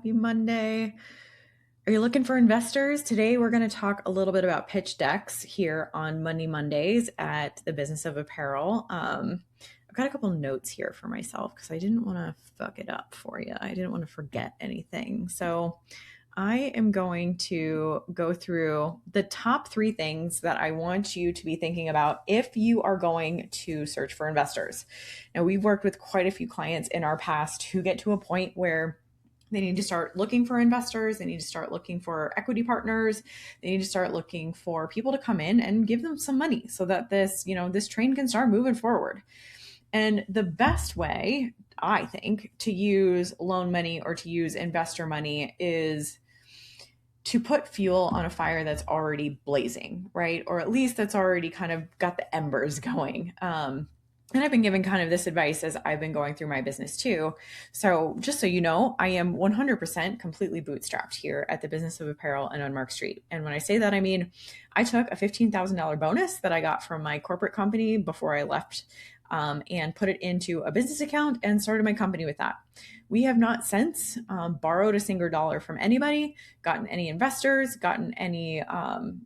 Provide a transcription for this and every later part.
Happy Monday. Are you looking for investors? Today, we're going to talk a little bit about pitch decks here on Monday Mondays at the Business of Apparel. I've got a couple notes here for myself because I didn't want to fuck it up for you. I didn't want to forget anything. So I am going to go through the top 3 things that I want you to be thinking about if you are going to search for investors. Now, we've worked with quite a few clients in our past who get to a point where they need to start looking for investors. They need to start looking for equity partners. They need to start looking for people to come in and give them some money so that this train can start moving forward. And the best way, I think, to use loan money or to use investor money is to put fuel on a fire that's already blazing, right? Or at least that's already kind of got the embers going. And I've been given kind of this advice as I've been going through my business too. So just so you know, I am 100% completely bootstrapped here at the Business of Apparel and Unmarked Street. And when I say that, I mean, I took a $15,000 bonus that I got from my corporate company before I left and put it into a business account and started my company with that. We have not since borrowed a single dollar from anybody, gotten any investors, gotten any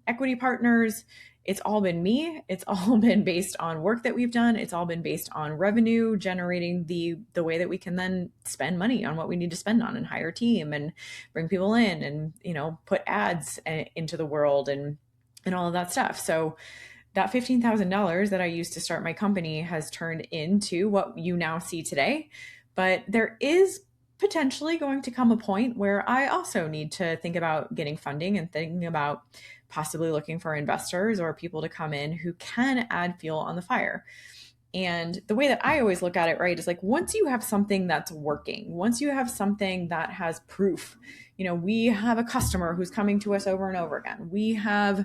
equity partners. It's all been me. It's all been based on work that we've done. It's all been based on revenue generating the way that we can then spend money on what we need to spend on and hire a team and bring people in and, put ads into the world and all of that stuff. So that $15,000 that I used to start my company has turned into what you now see today. But there is potentially going to come a point where I also need to think about getting funding and thinking about possibly looking for investors or people to come in who can add fuel on the fire. And the way that I always look at it, right, is like once you have something that's working, once you have something that has proof, we have a customer who's coming to us over and over again. We have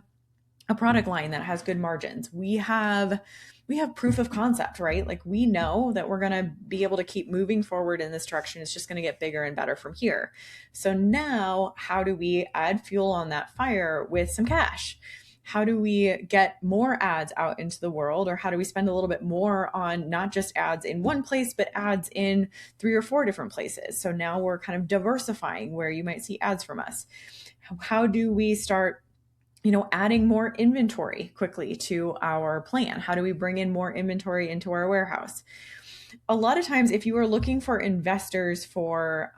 a product line that has good margins. We have proof of concept, right? Like we know that we're going to be able to keep moving forward in this direction. It's just going to get bigger and better from here. So now how do we add fuel on that fire with some cash? How do we get more ads out into the world? Or how do we spend a little bit more on not just ads in one place, but ads in 3 or 4 different places? So now we're kind of diversifying where you might see ads from us. How do we start adding more inventory quickly to our plan? How do we bring in more inventory into our warehouse? A lot of times, if you are looking for investors for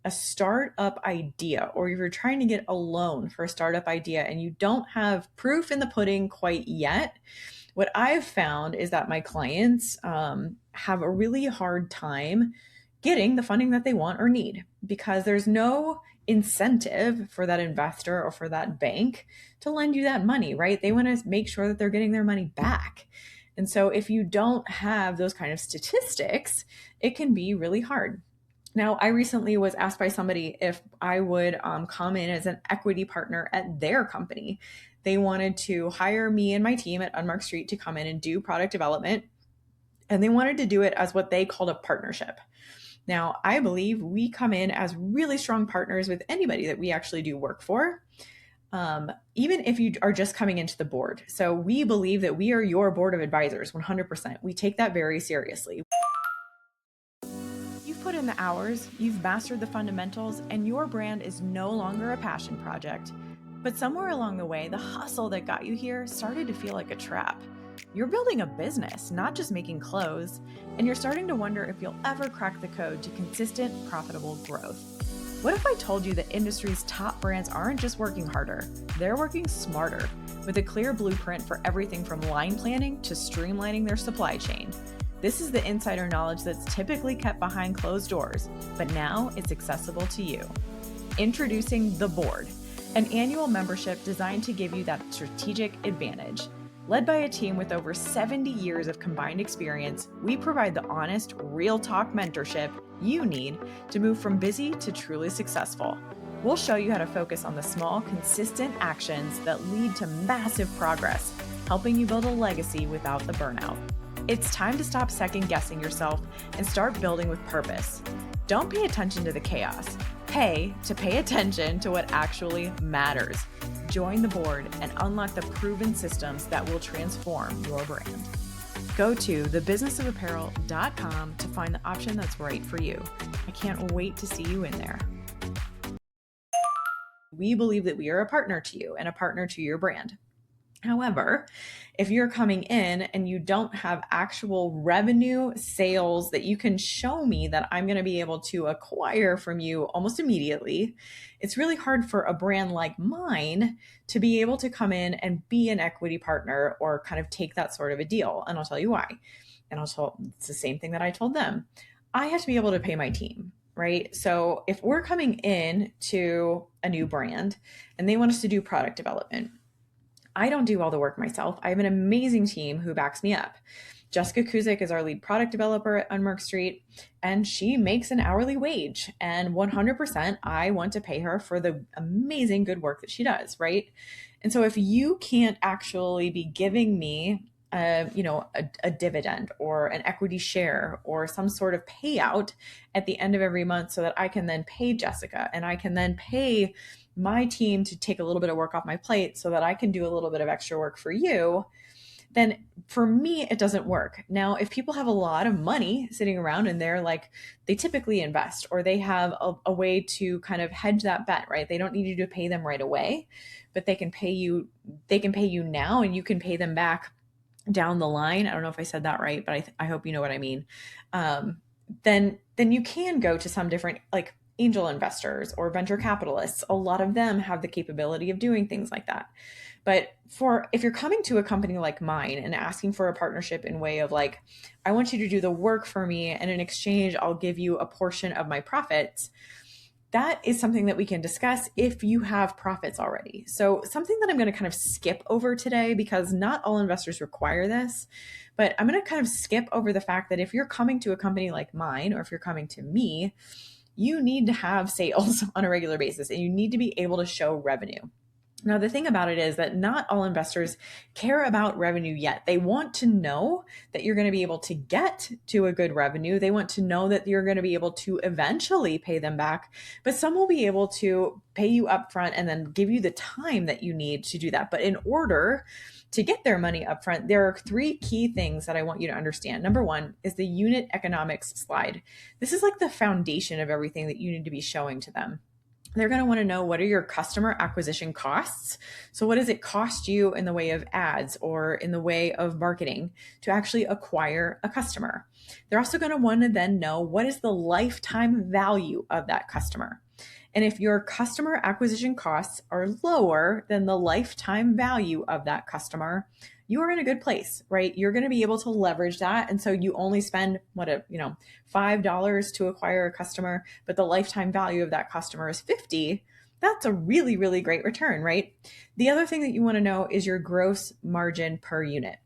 a startup idea, or if you're trying to get a loan for a startup idea and you don't have proof in the pudding quite yet, what I've found is that my clients have a really hard time getting the funding that they want or need because there's no incentive for that investor or for that bank to lend you that money, right? They want to make sure that they're getting their money back. And so if you don't have those kind of statistics, it can be really hard. Now, I recently was asked by somebody if I would come in as an equity partner at their company. They wanted to hire me and my team at Unmarked Street to come in and do product development. And they wanted to do it as what they called a partnership. Now, I believe we come in as really strong partners with anybody that we actually do work for, even if you are just coming into the board. So we believe that we are your board of advisors, 100%. We take that very seriously. You've put in the hours, you've mastered the fundamentals, and your brand is no longer a passion project. But somewhere along the way, the hustle that got you here started to feel like a trap. You're building a business, not just making clothes, and you're starting to wonder if you'll ever crack the code to consistent, profitable growth. What if I told you that industry's top brands aren't just working harder, they're working smarter, with a clear blueprint for everything from line planning to streamlining their supply chain? This is the insider knowledge that's typically kept behind closed doors, but now it's accessible to you. Introducing The Board, an annual membership designed to give you that strategic advantage. Led by a team with over 70 years of combined experience, we provide the honest, real talk mentorship you need to move from busy to truly successful. We'll show you how to focus on the small, consistent actions that lead to massive progress, helping you build a legacy without the burnout. It's time to stop second-guessing yourself and start building with purpose. Don't pay attention to the chaos. Pay attention to what actually matters. Join the board and unlock the proven systems that will transform your brand. Go to thebusinessofapparel.com to find the option that's right for you. I can't wait to see you in there. we believe that we are a partner to you and a partner to your brand. However, if you're coming in and you don't have actual revenue sales that you can show me that I'm going to be able to acquire from you almost immediately, it's really hard for a brand like mine to be able to come in and be an equity partner or kind of take that sort of a deal. And I'll tell you why. And it's the same thing that I told them. I have to be able to pay my team, right? So if we're coming in to a new brand and they want us to do product development, I don't do all the work myself. I have an amazing team who backs me up. Jessica Kuzik is our lead product developer at Unmarked Street, and she makes an hourly wage. And 100%, I want to pay her for the amazing good work that she does, right? And so if you can't actually be giving me a dividend or an equity share or some sort of payout at the end of every month so that I can then pay Jessica and I can then pay my team to take a little bit of work off my plate so that I can do a little bit of extra work for you, then for me, it doesn't work. Now, if people have a lot of money sitting around and they typically invest or they have a way to kind of hedge that bet, right? They don't need you to pay them right away, but they can pay you now and you can pay them back down the line. I don't know if I said that right, but I hope you know what I mean. Then you can go to some different angel investors or venture capitalists. A lot of them have the capability of doing things like that. But if you're coming to a company like mine and asking for a partnership in way of I want you to do the work for me and in exchange, I'll give you a portion of my profits, that is something that we can discuss if you have profits already. So something that I'm going to kind of skip over today, because not all investors require this, but I'm going to kind of skip over the fact that if you're coming to a company like mine, or if you're coming to me, you need to have sales on a regular basis and you need to be able to show revenue. Now, the thing about it is that not all investors care about revenue yet. They want to know that you're going to be able to get to a good revenue. They want to know that you're going to be able to eventually pay them back, but some will be able to pay you upfront and then give you the time that you need to do that. But in order to get their money upfront, there are 3 key things that I want you to understand. Number 1 is the unit economics slide. This is like the foundation of everything that you need to be showing to them. They're going to want to know, what are your customer acquisition costs? So what does it cost you in the way of ads or in the way of marketing to actually acquire a customer? They're also going to want to then know, what is the lifetime value of that customer? And if your customer acquisition costs are lower than the lifetime value of that customer, you are in a good place, right? You're going to be able to leverage that. And so you only spend $5 to acquire a customer, but the lifetime value of that customer is $50. That's a really, really great return, right? The other thing that you want to know is your gross margin per unit.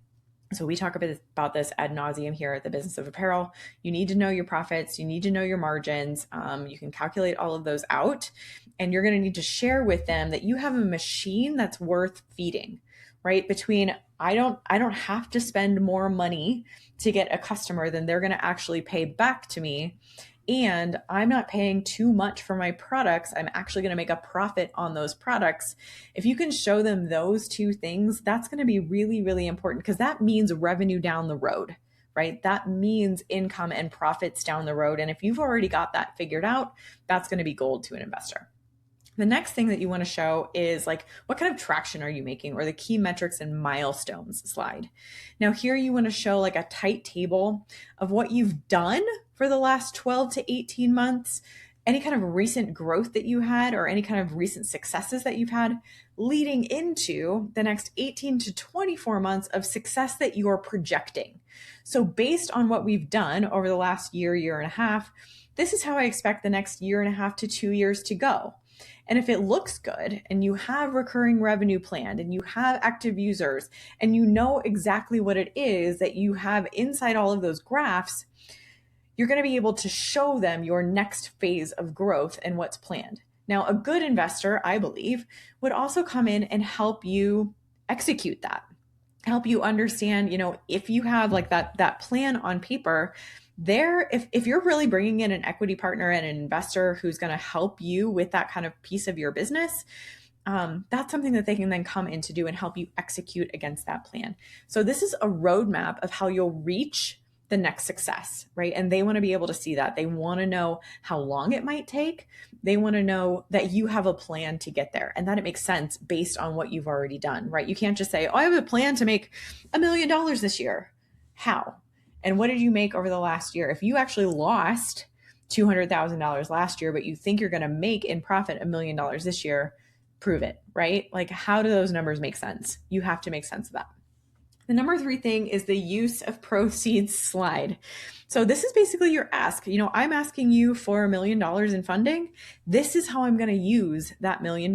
So we talk a bit about this ad nauseum here at the Business of Apparel. You need to know your profits. You need to know your margins. You can calculate all of those out, and you're going to need to share with them that you have a machine that's worth feeding, right? Between I don't have to spend more money to get a customer than they're going to actually pay back to me. And I'm not paying too much for my products. I'm actually going to make a profit on those products. If you can show them those 2 things, that's going to be really, really important, because that means revenue down the road, right? That means income and profits down the road. And if you've already got that figured out, that's going to be gold to an investor. The next thing that you want to show is what kind of traction are you making, or the key metrics and milestones slide. Now here you want to show a tight table of what you've done for the last 12 to 18 months, any kind of recent growth that you had, or any kind of recent successes that you've had leading into the next 18 to 24 months of success that you're projecting. So based on what we've done over the last year and a half, this is how I expect the next 1.5 to 2 years to go. And if it looks good and you have recurring revenue planned and you have active users and you know exactly what it is that you have inside all of those graphs, you're going to be able to show them your next phase of growth and what's planned. Now, a good investor, I believe, would also come in and help you execute that, help you understand, if you have that plan on paper, if you're really bringing in an equity partner and an investor who's going to help you with that kind of piece of your business, that's something that they can then come in to do and help you execute against that plan. So this is a roadmap of how you'll reach the next success, right? And they want to be able to see that. They want to know how long it might take. They want to know that you have a plan to get there and that it makes sense based on what you've already done, right? You can't just say, oh, I have a plan to make $1 million this year. How? And what did you make over the last year? If you actually lost $200,000 last year, but you think you're going to make in profit $1 million this year, prove it, right? Like, how do those numbers make sense? You have to make sense of that. The number 3 thing is the use of proceeds slide. So this is basically your ask. I'm asking you for $1 million in funding. This is how I'm going to use that $1 million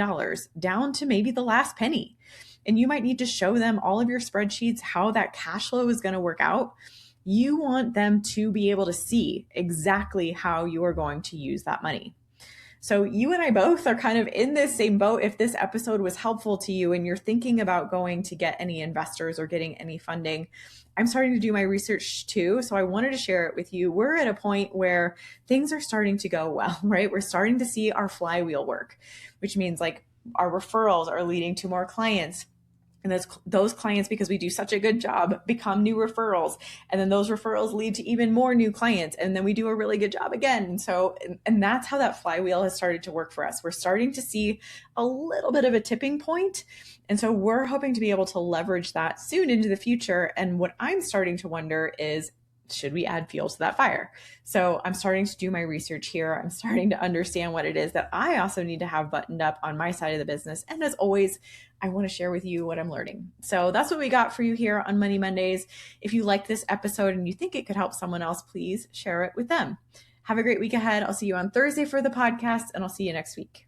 down to maybe the last penny. And you might need to show them all of your spreadsheets, how that cash flow is going to work out. You want them to be able to see exactly how you are going to use that money. So you and I both are kind of in this same boat. If this episode was helpful to you and you're thinking about going to get any investors or getting any funding, I'm starting to do my research too. So I wanted to share it with you. We're at a point where things are starting to go well, right? We're starting to see our flywheel work, which means like our referrals are leading to more clients. And those clients, because we do such a good job, become new referrals. And then those referrals lead to even more new clients. And then we do a really good job again. And that's how that flywheel has started to work for us. We're starting to see a little bit of a tipping point. And so we're hoping to be able to leverage that soon into the future. And what I'm starting to wonder is, should we add fuel to that fire? So I'm starting to do my research here. I'm starting to understand what it is that I also need to have buttoned up on my side of the business. And as always, I want to share with you what I'm learning. So that's what we got for you here on Money Mondays. If you like this episode and you think it could help someone else, please share it with them. Have a great week ahead. I'll see you on Thursday for the podcast, and I'll see you next week.